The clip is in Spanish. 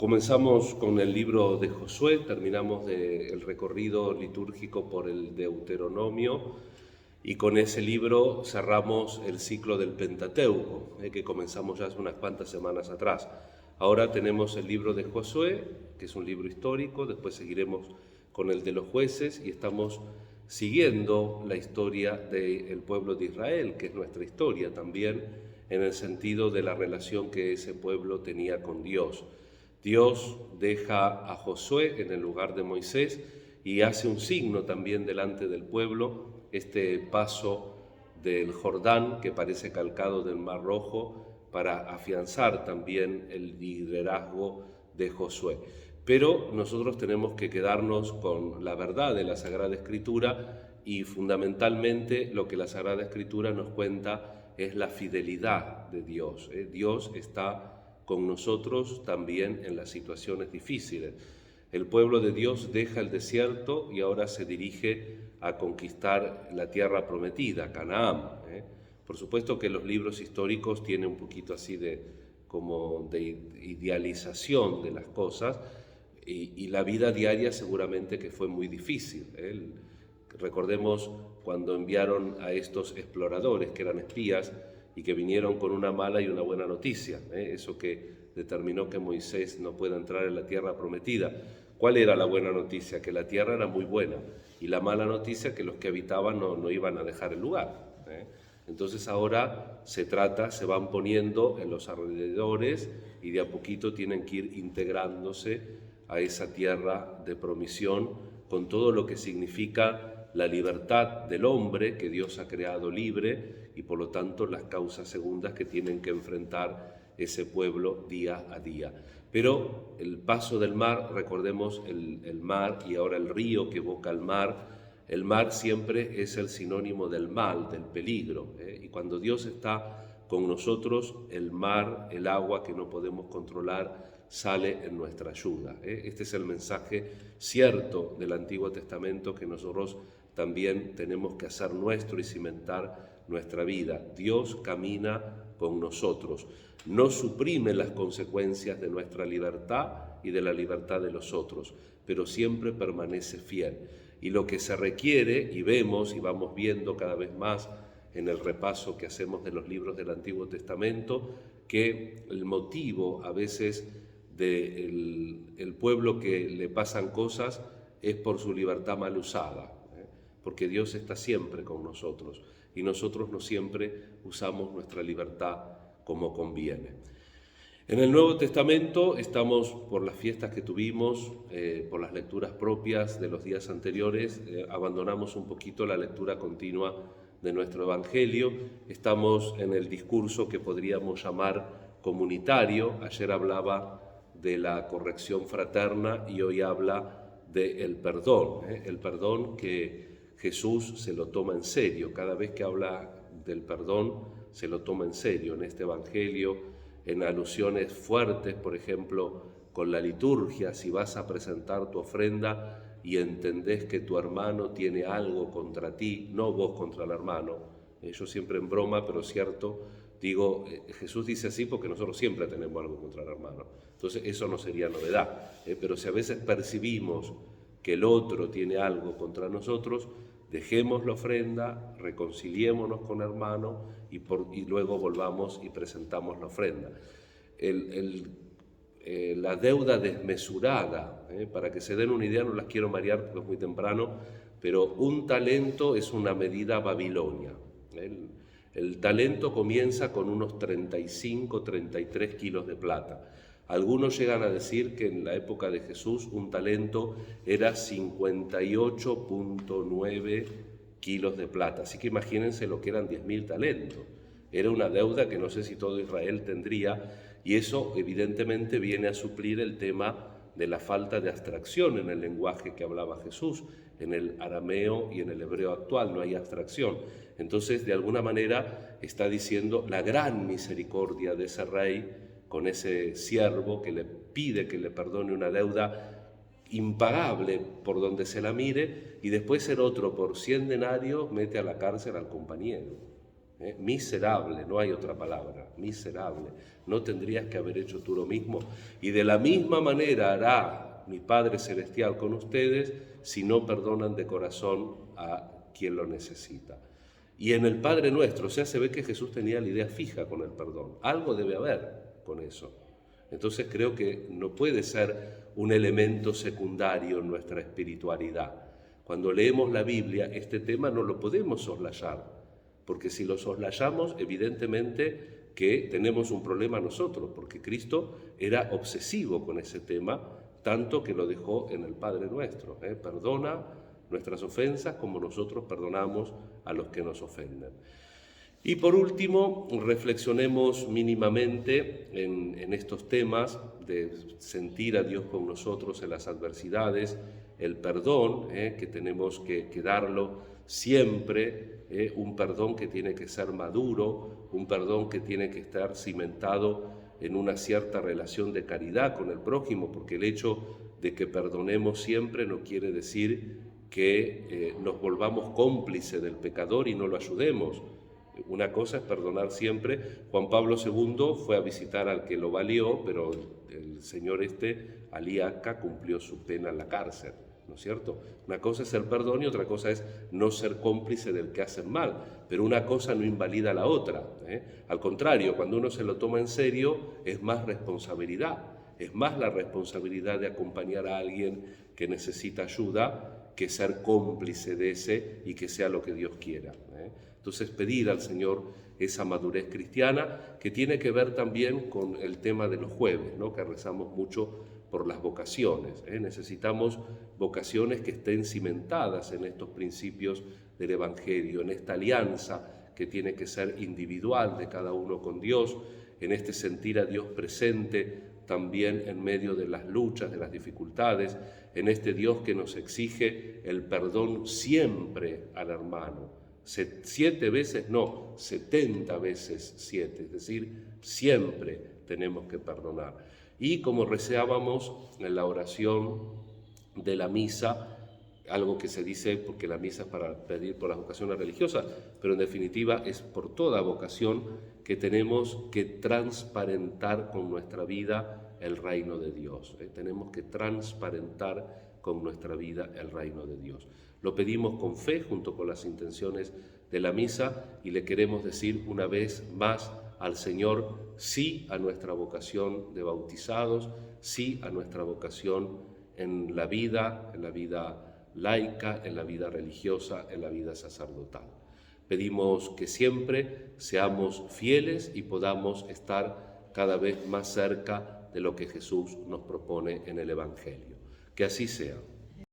Comenzamos con el libro de Josué, terminamos el recorrido litúrgico por el Deuteronomio y con ese libro cerramos el ciclo del Pentateuco, que comenzamos ya hace unas cuantas semanas atrás. Ahora tenemos el libro de Josué, que es un libro histórico, después seguiremos con el de los jueces y estamos siguiendo la historia del pueblo de Israel, que es nuestra historia también, en el sentido de la relación que ese pueblo tenía con Dios. Dios deja a Josué en el lugar de Moisés y hace un signo también delante del pueblo, este paso del Jordán que parece calcado del Mar Rojo para afianzar también el liderazgo de Josué. Pero nosotros tenemos que quedarnos con la verdad de la Sagrada Escritura y fundamentalmente lo que la Sagrada Escritura nos cuenta es la fidelidad de Dios. Dios está con nosotros también en las situaciones difíciles. El pueblo de Dios deja el desierto y ahora se dirige a conquistar la tierra prometida, Canaán. Por supuesto que los libros históricos tienen un poquito así de idealización de las cosas y la vida diaria seguramente que fue muy difícil. Recordemos cuando enviaron a estos exploradores que eran espías y que vinieron con una mala y una buena noticia, eso que determinó que Moisés no pueda entrar en la tierra prometida. ¿Cuál era la buena noticia? Que la tierra era muy buena, y la mala noticia que los que habitaban no iban a dejar el lugar. Entonces ahora se van poniendo en los alrededores y de a poquito tienen que ir integrándose a esa tierra de promisión con todo lo que significa la libertad del hombre que Dios ha creado libre y por lo tanto las causas segundas que tienen que enfrentar ese pueblo día a día. Pero el paso del mar, recordemos el mar y ahora el río que evoca el mar siempre es el sinónimo del mal, del peligro, y cuando Dios está con nosotros, el mar, el agua que no podemos controlar, sale en nuestra ayuda. Este es el mensaje cierto del Antiguo Testamento que nosotros también tenemos que hacer nuestro y cimentar nuestra vida. Dios camina con nosotros, no suprime las consecuencias de nuestra libertad y de la libertad de los otros, pero siempre permanece fiel. Y lo que se requiere, y vemos y vamos viendo cada vez más en el repaso que hacemos de los libros del Antiguo Testamento, que el motivo a veces del pueblo que le pasan cosas es por su libertad mal usada, porque Dios está siempre con nosotros y nosotros no siempre usamos nuestra libertad como conviene. En el Nuevo Testamento estamos por las fiestas que tuvimos, por las lecturas propias de los días anteriores, abandonamos un poquito la lectura continua de nuestro Evangelio, estamos en el discurso que podríamos llamar comunitario. Ayer hablaba de la corrección fraterna y hoy habla del perdón, el perdón que Jesús se lo toma en serio. Cada vez que habla del perdón se lo toma en serio. En este Evangelio, en alusiones fuertes, por ejemplo, con la liturgia, si vas a presentar tu ofrenda y entendés que tu hermano tiene algo contra ti, no vos contra el hermano. Yo siempre en broma, pero cierto, digo, Jesús dice así porque nosotros siempre tenemos algo contra el hermano. Entonces eso no sería novedad, pero si a veces percibimos que el otro tiene algo contra nosotros, dejemos la ofrenda, reconciliémonos con el hermano y luego volvamos y presentamos la ofrenda. La deuda desmesurada, para que se den una idea, no las quiero marear porque es muy temprano, pero un talento es una medida babilonia. El talento comienza con unos 35, 33 kilos de plata. Algunos llegan a decir que en la época de Jesús un talento era 58.9 kilos de plata. Así que imagínense lo que eran 10.000 talentos. Era una deuda que no sé si todo Israel tendría, y eso evidentemente viene a suplir el tema de la falta de abstracción en el lenguaje que hablaba Jesús. En el arameo y en el hebreo actual no hay abstracción. Entonces, de alguna manera está diciendo la gran misericordia de ese rey con ese siervo que le pide que le perdone una deuda impagable por donde se la mire, y después el otro por 100 denarios mete a la cárcel al compañero. Miserable, no hay otra palabra, miserable. ¿No tendrías que haber hecho tú lo mismo? Y de la misma manera hará mi Padre Celestial con ustedes si no perdonan de corazón a quien lo necesita. Y en el Padre Nuestro, o sea, se ve que Jesús tenía la idea fija con el perdón. Algo debe haber con eso. Entonces creo que no puede ser un elemento secundario en nuestra espiritualidad. Cuando leemos la Biblia, este tema no lo podemos soslayar, porque si lo soslayamos, evidentemente que tenemos un problema nosotros, porque Cristo era obsesivo con ese tema, tanto que lo dejó en el Padre Nuestro. Perdona nuestras ofensas como nosotros perdonamos a los que nos ofenden. Y por último, reflexionemos mínimamente en estos temas de sentir a Dios con nosotros en las adversidades, el perdón, que tenemos que darlo siempre, un perdón que tiene que ser maduro, un perdón que tiene que estar cimentado en una cierta relación de caridad con el prójimo, porque el hecho de que perdonemos siempre no quiere decir que nos volvamos cómplices del pecador y no lo ayudemos. Una cosa es perdonar siempre. Juan Pablo II fue a visitar al que lo valió, pero el señor Alí Akka, cumplió su pena en la cárcel, ¿no es cierto? Una cosa es el perdón y otra cosa es no ser cómplice del que hacen mal, pero una cosa no invalida la otra. Al contrario, cuando uno se lo toma en serio, es más responsabilidad, es más la responsabilidad de acompañar a alguien que necesita ayuda que ser cómplice de ese y que sea lo que Dios quiera. Entonces pedir al Señor esa madurez cristiana que tiene que ver también con el tema de los jueves, ¿no? Que rezamos mucho por las vocaciones. Necesitamos vocaciones que estén cimentadas en estos principios del Evangelio, en esta alianza que tiene que ser individual de cada uno con Dios, en este sentir a Dios presente también en medio de las luchas, de las dificultades, en este Dios que nos exige el perdón siempre al hermano. 7 veces no, 70 veces 7, es decir, siempre tenemos que perdonar. Y como rezábamos en la oración de la misa, algo que se dice porque la misa es para pedir por las vocaciones religiosas, pero en definitiva es por toda vocación que tenemos que transparentar con nuestra vida el reino de Dios. Tenemos que transparentar con nuestra vida el reino de Dios. Lo pedimos con fe junto con las intenciones de la misa y le queremos decir una vez más al Señor sí a nuestra vocación de bautizados, sí a nuestra vocación en la vida laica, en la vida religiosa, en la vida sacerdotal. Pedimos que siempre seamos fieles y podamos estar cada vez más cerca de lo que Jesús nos propone en el Evangelio. Que así sea.